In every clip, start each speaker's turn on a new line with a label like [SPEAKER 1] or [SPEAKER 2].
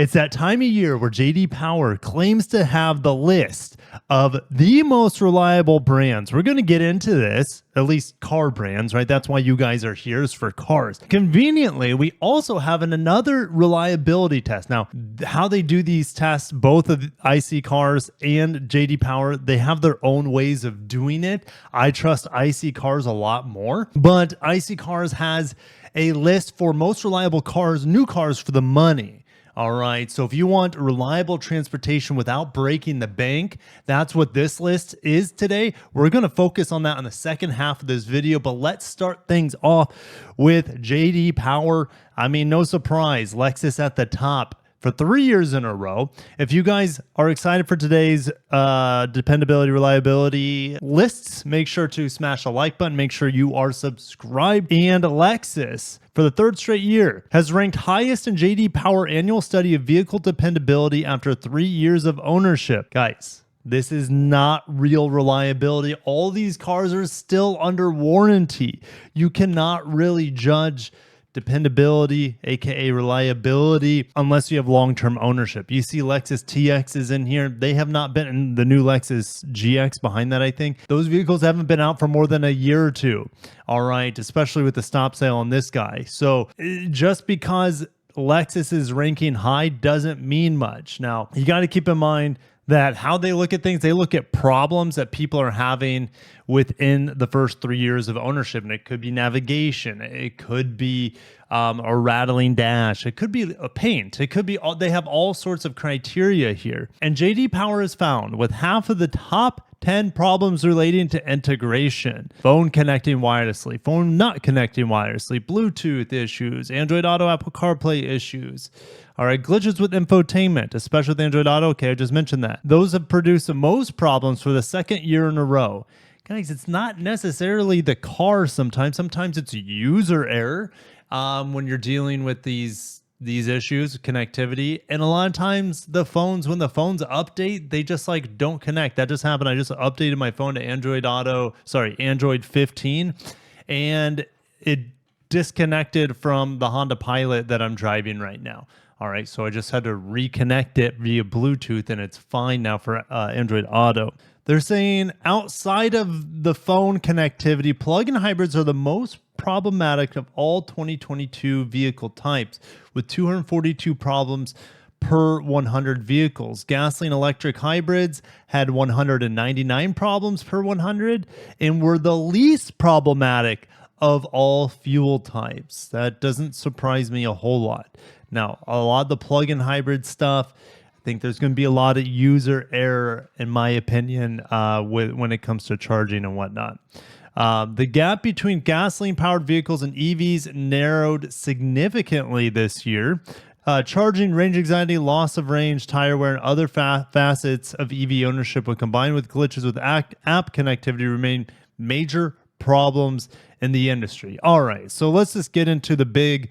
[SPEAKER 1] It's that time of year where JD Power claims to have the list of the most reliable brands. We're going to get into this, at least car brands, right? That's why you guys are here, is for cars. Conveniently, we also have another reliability test. Now, how they do these tests, both of IC Cars and JD Power, they have their own ways of doing it. I trust IC Cars a lot more, but IC Cars has a list for most reliable cars, new cars for the money. All right, so if you want reliable transportation without breaking the bank, that's what this list is today. We're going to focus on that in the second half of this video, but let's start things off with JD Power. I mean, no surprise, Lexus at the top for 3 years in a row. If you guys are excited for today's dependability, reliability lists, make sure to smash the like button. Make sure you are subscribed. And Lexus, for the third straight year, has ranked highest in JD Power annual study of vehicle dependability after 3 years of ownership. Guys, this is not real reliability. All these cars are still under warranty. You cannot really judge dependability, aka reliability, unless you have long-term ownership. You see Lexus TXs in here. They have not been in the new Lexus GX behind that, I think. Those vehicles haven't been out for more than a year or two. All right, especially with the stop sale on this guy. So just because Lexus is ranking high doesn't mean much. Now, you got to keep in mind that how they look at things, they look at problems that people are having within the first 3 years of ownership. And it could be navigation. It could be a rattling dash. It could be a paint. It could be, they have all sorts of criteria here. And JD Power has found with half of the top 10 problems relating to integration: phone connecting wirelessly, phone not connecting wirelessly, Bluetooth issues, Android Auto, Apple CarPlay issues. All right, glitches with infotainment, especially with Android Auto. Okay, I just mentioned that. Those have produced the most problems for the second year in a row. Guys, it's not necessarily the car sometimes. Sometimes it's user error when you're dealing with these issues, connectivity. And a lot of times the phones, when the phones update, they just like don't connect. That just happened. I just updated my phone to Android 15, and it disconnected from the Honda Pilot that I'm driving right now. All right, so I just had to reconnect it via Bluetooth, and it's fine now for Android Auto. They're saying outside of the phone connectivity, plug-in hybrids are the most problematic of all 2022 vehicle types, with 242 problems per 100 vehicles. Gasoline electric hybrids had 199 problems per 100 and were the least problematic of all fuel types. That doesn't surprise me a whole lot. Now, a lot of the plug-in hybrid stuff, I think there's going to be a lot of user error, in my opinion, when it comes to charging and whatnot. The gap between gasoline-powered vehicles and EVs narrowed significantly this year. Charging, range anxiety, loss of range, tire wear, and other facets of EV ownership, when combined with glitches with app connectivity, remain major problems in the industry. All right, so let's just get into the big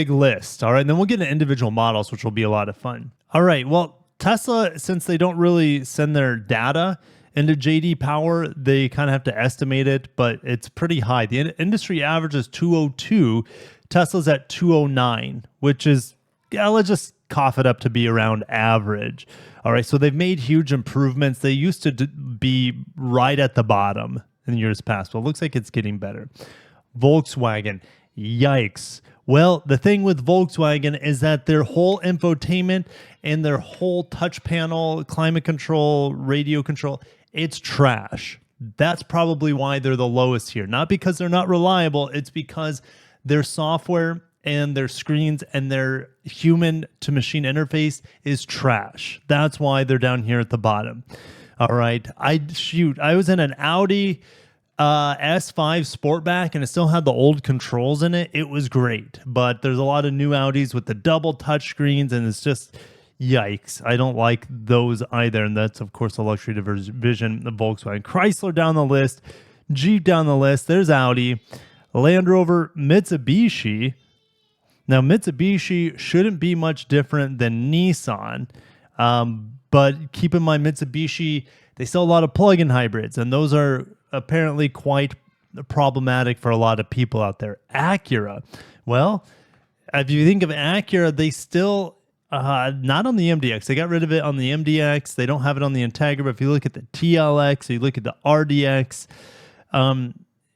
[SPEAKER 1] list. All right, and then we'll get into individual models, which will be a lot of fun. All right, well, Tesla, since they don't really send their data into JD Power, they kind of have to estimate it, but it's pretty high. The industry average is 202. Tesla's at 209, which is, yeah, let's just cough it up to be around average. All right, so they've made huge improvements. They used to be right at the bottom in years past, but it looks like it's getting better. Volkswagen, yikes. Well, the thing with Volkswagen is that their whole infotainment and their whole touch panel, climate control, radio control, it's trash. That's probably why they're the lowest here. Not because they're not reliable, it's because their software and their screens and their human to machine interface is trash. That's why they're down here at the bottom. All right. I was in an Audi S5 Sportback, and it still had the old controls in it. It was great, but there's a lot of new Audis with the double touch screens, and it's just yikes. I don't like those either, and that's, of course, the luxury division of Volkswagen. Chrysler down the list, Jeep down the list, there's Audi, Land Rover, Mitsubishi. Now, Mitsubishi shouldn't be much different than Nissan, but keep in mind, Mitsubishi, they sell a lot of plug-in hybrids, and those are apparently quite problematic for a lot of people out there. Acura, well, if you think of Acura, they still Not on the MDX. They got rid of it on the MDX. They don't have it on the Integra. But if you look at the TLX, or you look at the RDX,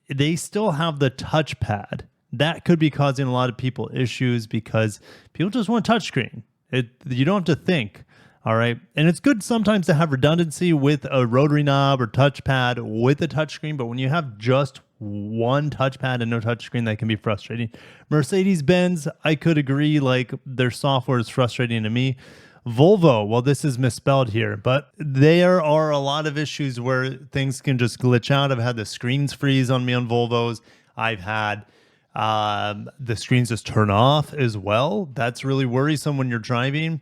[SPEAKER 1] they still have the touchpad. That could be causing a lot of people issues because people just want touchscreen. You don't have to think. All right. And it's good sometimes to have redundancy with a rotary knob or touchpad with a touchscreen. But when you have just one touchpad and no touchscreen, that can be frustrating. Mercedes-Benz, I could agree, like their software is frustrating to me. Volvo, well, this is misspelled here, but there are a lot of issues where things can just glitch out. I've had the screens freeze on me on Volvos. I've had the screens just turn off as well. That's really worrisome when you're driving.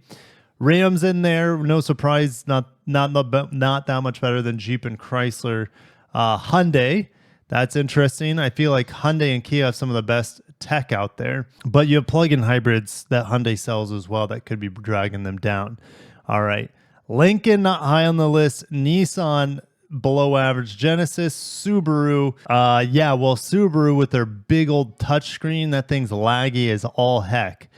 [SPEAKER 1] Ram's in there, no surprise, not that much better than Jeep and Chrysler. Hyundai, that's interesting. I feel like Hyundai and Kia have some of the best tech out there, but you have plug-in hybrids that Hyundai sells as well that could be dragging them down. All right, Lincoln not high on the list. Nissan below average. Genesis, Subaru. Yeah, well, Subaru with their big old touchscreen, that thing's laggy as all heck.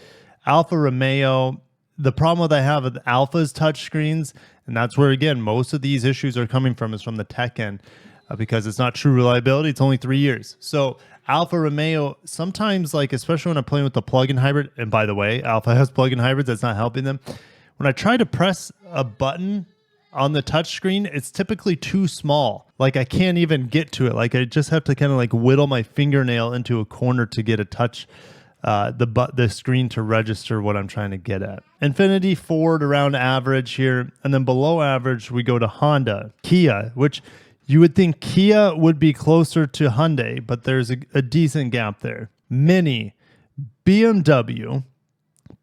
[SPEAKER 1] Alfa Romeo. The problem that I have with Alpha's touchscreens, and that's where, again, most of these issues are coming from, is from the tech end, because it's not true reliability. It's only 3 years. So Alfa Romeo, sometimes, like, especially when I'm playing with the plug-in hybrid, and by the way, Alpha has plug-in hybrids, that's not helping them. When I try to press a button on the touchscreen, it's typically too small. Like, I can't even get to it. Like, I just have to kind of like whittle my fingernail into a corner to get a touch the screen to register what I'm trying to get at. Infiniti, Ford around average here, and then below average we go to Honda. Kia, which you would think Kia would be closer to Hyundai, but there's a decent gap there. Mini, BMW,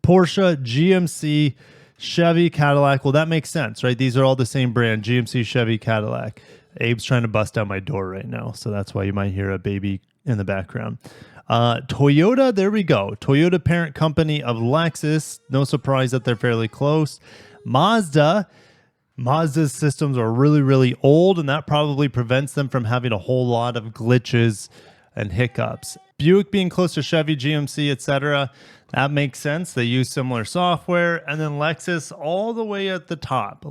[SPEAKER 1] Porsche, GMC, Chevy, Cadillac. Well, that makes sense, right? These are all the same brand, GMC, Chevy, Cadillac. Abe's trying to bust down my door right now, so that's why you might hear a baby in the background. Toyota, there we go. Toyota, parent company of Lexus. No surprise that they're fairly close. Mazda's systems are really, really old, and that probably prevents them from having a whole lot of glitches and hiccups. Buick being close to Chevy, GMC, etc. That makes sense. They use similar software. And then Lexus all the way at the top.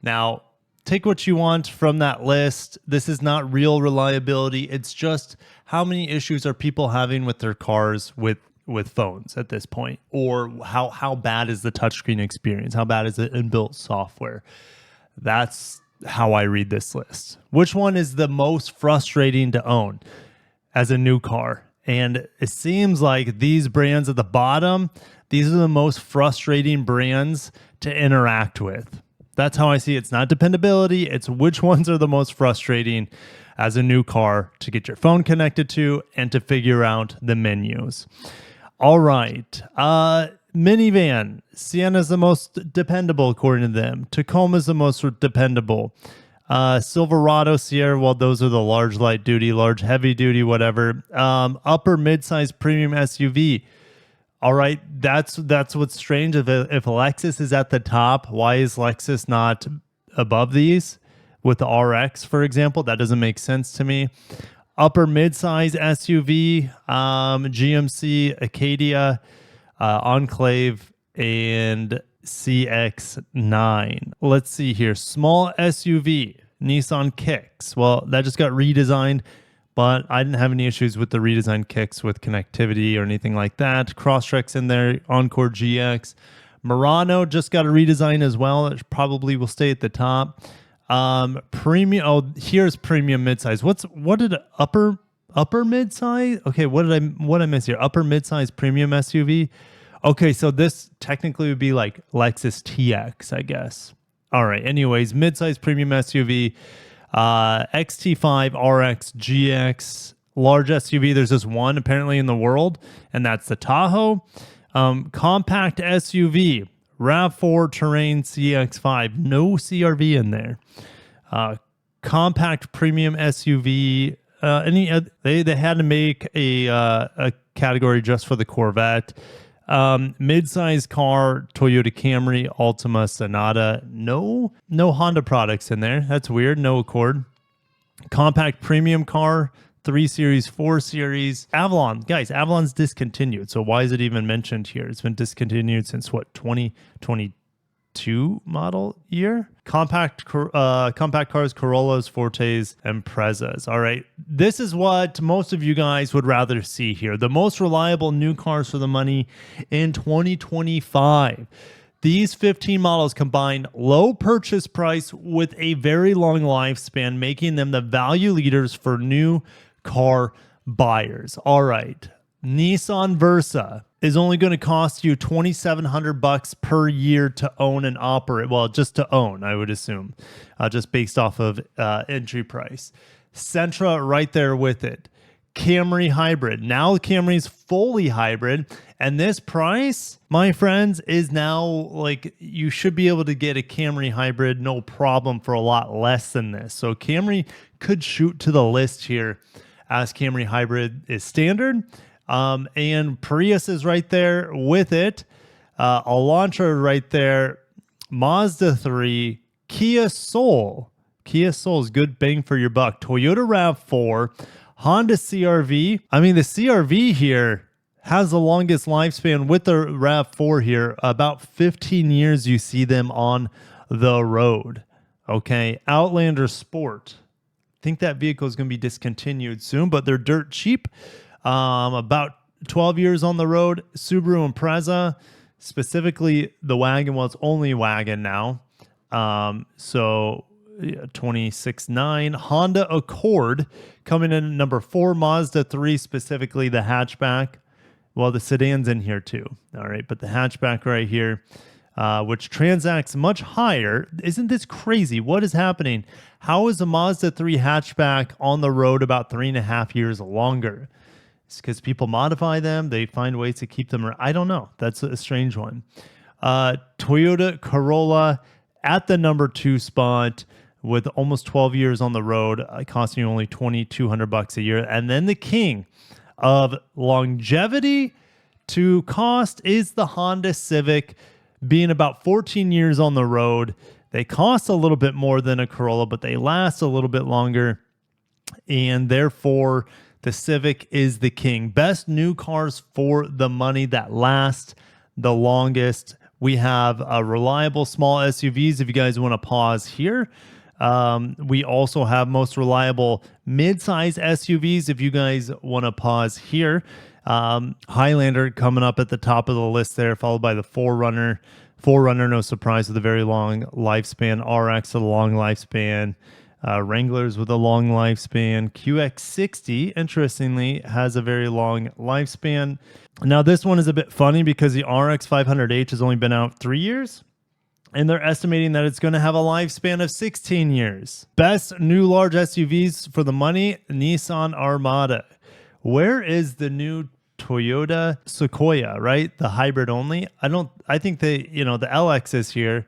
[SPEAKER 1] Now, take what you want from that list. This is not real reliability. It's just how many issues are people having with their cars with phones at this point, or how bad is the touchscreen experience? How bad is the inbuilt software? That's how I read this list. Which one is the most frustrating to own as a new car? And it seems like these brands at the bottom, these are the most frustrating brands to interact with. That's how I see it. It's not dependability. It's which ones are the most frustrating as a new car to get your phone connected to and to figure out the menus. All right. Minivan. Sienna's the most dependable according to them. Tacoma's the most dependable. Silverado, Sierra, well, those are the large light duty, large heavy duty, whatever. Upper mid-size premium SUV. All right, that's what's strange. If Lexus is at the top, why is Lexus not above these with the RX, for example? That doesn't make sense to me. Upper mid-size SUV, GMC, Acadia, Enclave, and CX-9. Let's see here. Small SUV, Nissan Kicks. Well, that just got redesigned, but I didn't have any issues with the redesigned Kicks with connectivity or anything like that. Crosstrek's in there, Encore GX. Murano just got a redesign as well. It probably will stay at the top. Premium. Oh, here's premium midsize. What did upper midsize? Okay, what I miss here? Upper midsize premium SUV. Okay, so this technically would be like Lexus TX, I guess. All right. Anyways, midsize premium SUV. XT5, RX, GX, large SUV. There's just one apparently in the world, and that's the Tahoe. Compact SUV, RAV4 Terrain CX5, no CRV in there. Compact premium SUV. They had to make a category just for the Corvette. Mid-size car, Toyota Camry, Altima, Sonata. No Honda products in there. That's weird. No Accord. Compact premium car, 3 Series, 4 Series. Avalon, guys, Avalon's discontinued. So why is it even mentioned here? It's been discontinued since what, 2022 model year? Compact cars, Corollas, Fortes, and Prezas. All right, this is what most of you guys would rather see here. The most reliable new cars for the money in 2025. These 15 models combine low purchase price with a very long lifespan, making them the value leaders for new car buyers. All right, Nissan Versa is only going to cost you $2,700 per year to own and operate. Well, just to own, I would assume, just based off of entry price. Sentra right there with it. Camry hybrid. Now Camry's fully hybrid, and this price, my friends, is now like you should be able to get a Camry hybrid no problem for a lot less than this. So Camry could shoot to the list here as Camry hybrid is standard. And Prius is right there with it. Elantra right there. Mazda 3, Kia Soul. Kia Soul is good bang for your buck. Toyota RAV4, Honda CR-V. I mean, the CR-V here has the longest lifespan with the RAV4 here. About 15 years you see them on the road. Okay, Outlander Sport. I think that vehicle is going to be discontinued soon, but they're dirt cheap. About 12 years on the road. Subaru Impreza, specifically the wagon. Well, it's only wagon now. So 26.9. Honda Accord coming in at number 4. Mazda 3, specifically the hatchback. Well, the sedan's in here too. All right, but the hatchback right here, which transacts much higher. Isn't this crazy? What is happening? How is a Mazda 3 hatchback on the road about 3.5 years longer? It's because people modify them. They find ways to keep them. I don't know. That's a strange one. Toyota Corolla at the number 2 spot with almost 12 years on the road, costing you only $2,200 a year. And then the king of longevity to cost is the Honda Civic, being about 14 years on the road. They cost a little bit more than a Corolla, but they last a little bit longer. And therefore, the Civic is the king. Best new cars for the money that last the longest. We have reliable small SUVs if you guys want to pause here. We also have most reliable mid-size SUVs if you guys want to pause here. Highlander coming up at the top of the list there, followed by the 4Runner. 4Runner, no surprise, with a very long lifespan. RX with a long lifespan. Wranglers with a long lifespan. QX60, interestingly, has a very long lifespan. Now, this one is a bit funny because the RX 500H has only been out 3 years. And they're estimating that it's going to have a lifespan of 16 years. Best new large SUVs for the money, Nissan Armada. Where is the new Toyota Sequoia, right? The hybrid only. I think the LX is here.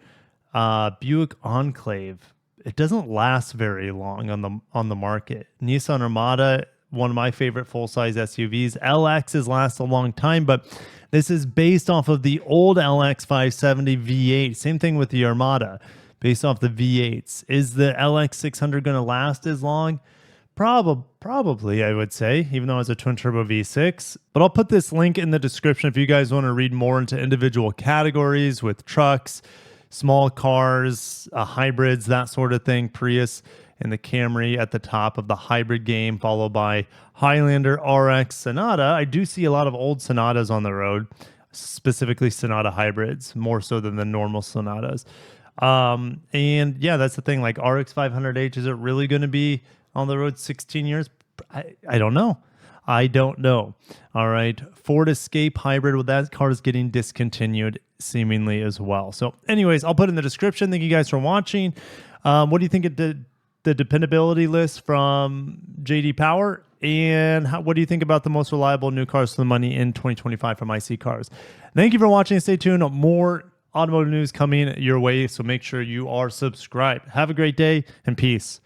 [SPEAKER 1] Buick Enclave. It doesn't last very long on the market. Nissan Armada, one of my favorite full-size SUVs. LXs last a long time, but this is based off of the old LX 570 V8. Same thing with the Armada, based off the V8s. Is the LX 600 going to last as long? Probably, I would say, even though it's a twin-turbo V6. But I'll put this link in the description if you guys want to read more into individual categories with trucks, small cars, hybrids, that sort of thing. Prius and the Camry at the top of the hybrid game, followed by Highlander, RX, Sonata. I do see a lot of old Sonatas on the road, specifically Sonata hybrids, more so than the normal Sonatas. And yeah, that's the thing. Like RX 500H, is it really going to be on the road 16 years? I don't know. I don't know. All right. Ford Escape hybrid, well, that car is getting discontinued seemingly as well. So anyways, I'll put in the description. Thank you guys for watching. What do you think of the dependability list from JD Power? And what do you think about the most reliable new cars for the money in 2025 from IC Cars? Thank you for watching. Stay tuned. More automotive news coming your way, so make sure you are subscribed. Have a great day and peace.